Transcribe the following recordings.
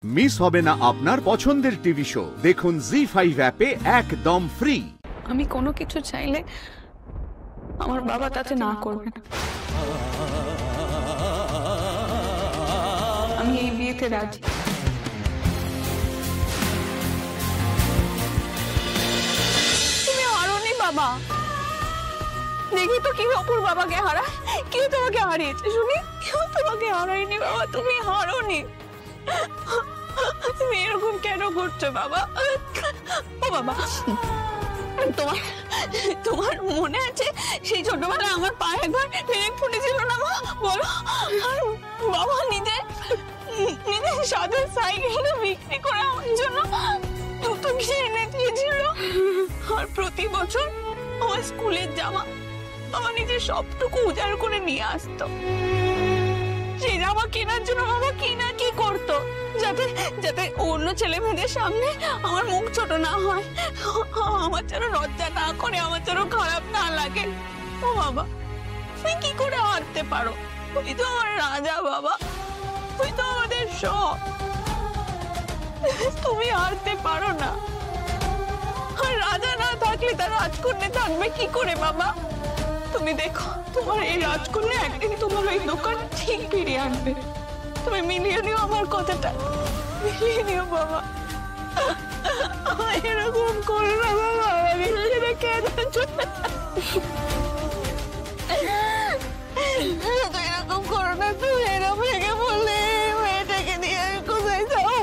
Miss হবে না আপনার পছন্দের টিভি শো। দেখুন জি5 অ্যাপে একদম ফ্রি। আমি কোনো কিছু চাইলে আমার বাবা তাতে না করবে না। আমি এই বিয়েতে রাজি। তুমি হারোনি বাবা। দেখি তো কেউ অপুর বাবাকে হারায়। কেউ তোমাকে হারিয়েছে শুনি? কেউ তোমাকে হারায়নি বাবা, তুমি হারোনি। তুমি এরকম কেন করছো বাবা? ও বাবা, তোমার মনে আছে সেই ছোটবেলায় আমার পায়ে একবার মেরে ফুটেছিল না মা? বলো। আর বাবা নিজের সাদা সাইকেল বিক্রি করে আমার জন্য জুতো কিনে দিয়েছিল। আর প্রতি বছর আমার স্কুলের জামা আমার নিজের সবটুকু উজাড় করে নিয়ে আসতো। সেই জামা কেনার জন্য বাবা কি করতো যাতে যাতে অন্য ছেলে মেয়েদের সামনে আমার মুখ ছোট না হয়, আমার যেন লজ্জা না করে, আমার যেন খারাপ না লাগে। ও বাবা, তুমি কি করে হারতে পারো? তুই তো আমার রাজা বাবা, তুই তো আমাদের সব। তুমি হারতে পারো না। আর রাজা না থাকলে তার রাজকন্যা থাকবে কি করে বাবা? তুমি দেখো, তোমার এই রাজকন্যা একদিন তোমার ওই দোকান ঠিক ফিরিয়ে আনবে। তুমি মিলিয়ে নিও আমার কথাটা, মিলিয়ে নিও বাবা। এরকম করো না বাবা, কেন এরকম করো না? তুমি এরকম ভেঙে বললে মেয়েটাকে নিয়ে আমি কোথায় যাবো?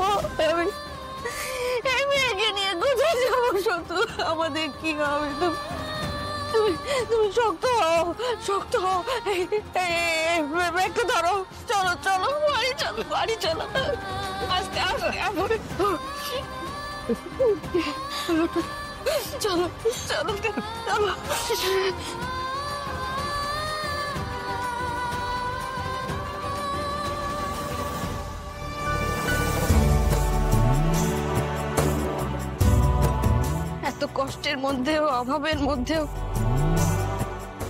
এই মেয়েকে নিয়ে কোথায় যাবো? শত্রু আমাদের কি হবে? তুমি শক্ত হও, শক্ত হও। একটু ধরো, চলো চলো বাড়ি চলো, বাড়ি চলো। আস্তে আস্তে চলো চলো চলো। এত কষ্টের মধ্যেও, অভাবের মধ্যেও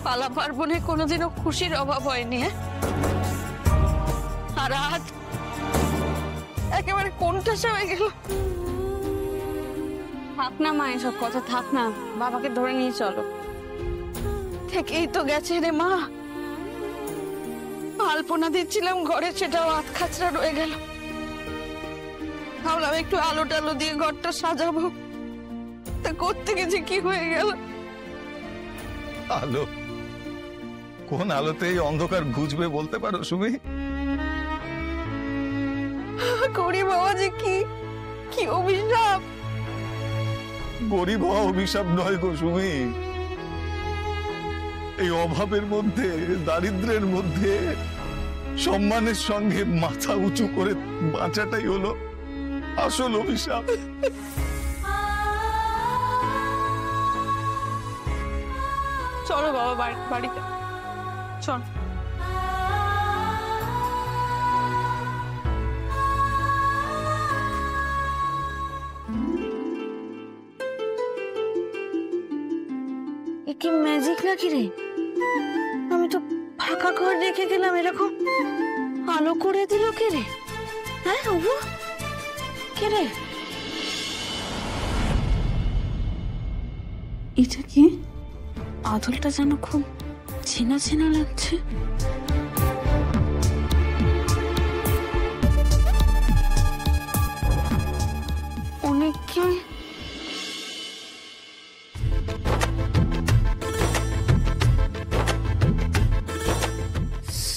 পালা পার্বণে কোনোদিনও খুশির অভাব হয়নি। আর আজ একেবারে কোনটা হয়ে গেল। থাক না মা, এসব কথা থাক না, বাবাকে ধরে নিয়ে চলো। থেকেই তো গেছে রে মা। আলপনা দিচ্ছিলাম ঘরে, সেটাও আধ খাচড়া রয়ে গেল। ভাবলাম একটু আলো টালো দিয়ে ঘরটা সাজাবো, তা করতে গেছে কি হয়ে গেল। আলো? কোন আলোতে এই অন্ধকার ঘুচবে বলতে পারো সুমি? করি বাবা যে কি অভিশাপ। গরিব হওয়া অভিশাপ নয় গো সুমি। এই অভাবের মধ্যে, দারিদ্র্যের মধ্যে সম্মানের সঙ্গে মাথা উঁচু করে বাঁচাটাই হলো আসল অভিশাপ। চলো বাবা বাড়িতে চল। কি ম্যাজিক নাকি রে? আমি তো ফাঁকা ঘর রেখে গেলাম, এরকম আলো করে দিল কে রে? হ্যাঁ অপু, কে রে? এটা কি? আদলটা যেন খুব চেনা চেনা লাগছে। অনেককে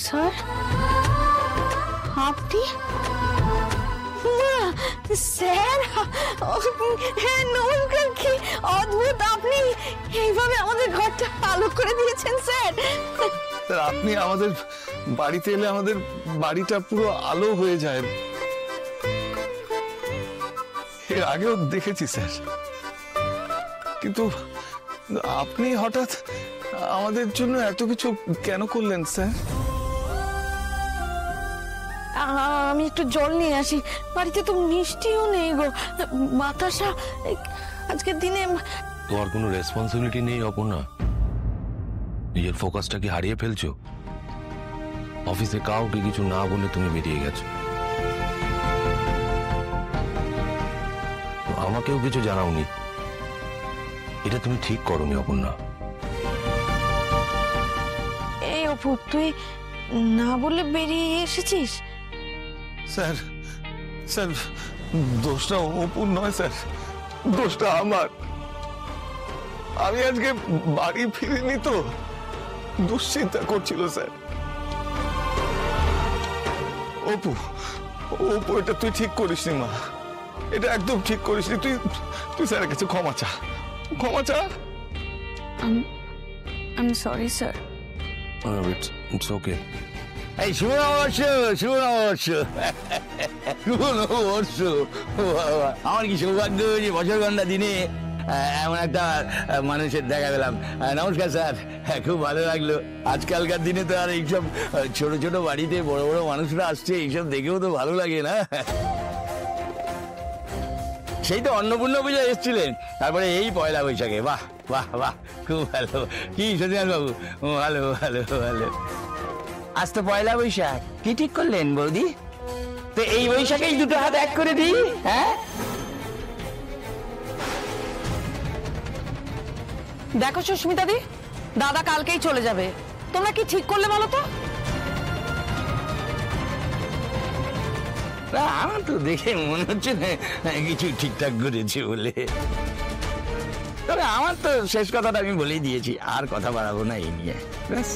স্যার, আপনি? স্যার হ্যাঁ নমস্কার। কি অদ্ভুত, আপনি এইভাবে আমাদের ঘরটা আলো করে দিয়েছেন স্যার। আপনি আমাদের বাড়িতে এলে আমাদের বাড়িটা পুরো আলো হয়ে যায়। এর আগেও দেখেছি স্যার, কিন্তু আপনি হঠাৎ আমাদের জন্য এত কিছু কেন করলেন স্যার? আমি একটু জল নিয়ে আসি। বাড়িতে তো মিষ্টিও নেই গো, বাতাসা। আজকের দিনে তোমার কোনো রেসপন্সিবিলিটি নেই অপর্ণা? নিজের ফোকাসটা কি হারিয়ে ফেলছো? অফিসে কাউকে কিছু না বলে তুমি বেরিয়ে গেছো। আমাকেও কিছু জানাওনি। এটা তুমি ঠিক করোনি অপর্ণা। এই অপু, তুই না বলে বেরিয়ে এসেছিস? স্যার স্যার, দোষটা অপুর নয় স্যার, দোষটা আমার। আমি আজকে বাড়ি ফিরিনি তো, দুশ্চিন্তা করছিল স্যার। অপু, অপু, এটা তুই ঠিক করিসনি মা, এটা একদম ঠিক করিসনি। তুই তুই স্যারের কাছে ক্ষমা চা, ক্ষমা চা। I'm sorry, sir. It's okay. এই শুভ নববর্ষ, শুভ নববর্ষ, শুভ নববর্ষ। আমার কি সৌভাগ্য যে বছর গন্ডা দিনে এমন একটা মানুষের দেখা পেলাম। নমস্কার স্যার, খুব ভালো লাগলো। আজকালকার দিনে তো আর এইসব ছোট ছোট বাড়িতে বড় বড় মানুষরা আসছে, এইসব দেখেও তো ভালো লাগে না? সেই তো অন্নপূর্ণা পূজা এসেছিলেন, তারপরে এই পয়লা বৈশাখে। বাহ বাহ বাহ, খুব ভালো। কি সত্যিনারায়ণ বাবু, ভালো ভালো ভালো। আজ তো পয়লা বৈশাখ, কি ঠিক করলেন বৌদি? তো এই বৈশাখেই দুটো হাত এক করে দিই, হ্যাঁ? দেখো সুস্মিতা দি, দাদা কালকেই চলে যাবে, তোমরা কি ঠিক করলে বলো তো? না, আমার তো দেখে মনে হচ্ছে না কিছু ঠিকঠাক করেছে বলে। তবে আমার তো শেষ কথাটা আমি বলেই দিয়েছি, আর কথা বাড়াবো না এই নিয়ে, ব্যাস।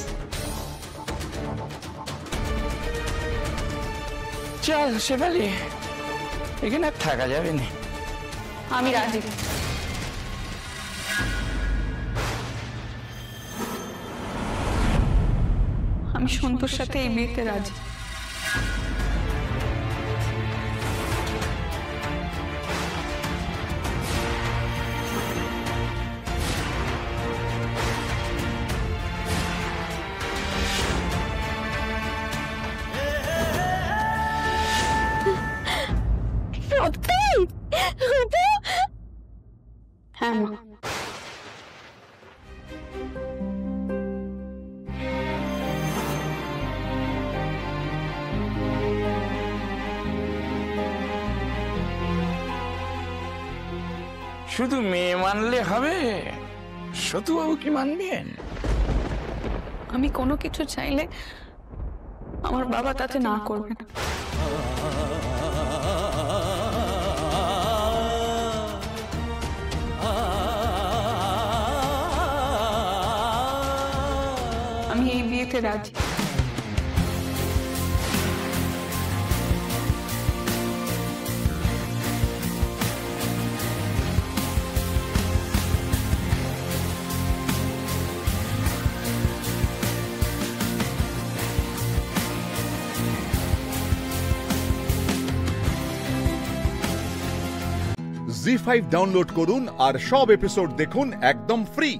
চল শেফালি, এখানে আর থাকা যাবে না। আমি রাজি। আমি সন্তোর সাথে এই বিয়েতে রাজি। হ্যাঁ মা। শুধু মেয়ে মানলে হবে? সতুবাবু কি মানবেন? আমি কোনো কিছু চাইলে আমার বাবা তাতে না করবে না। আমি এই বিয়েতে রাজি। জি5 ডাউনলোড করুন আর সব এপিসোড দেখুন একদম ফ্রি।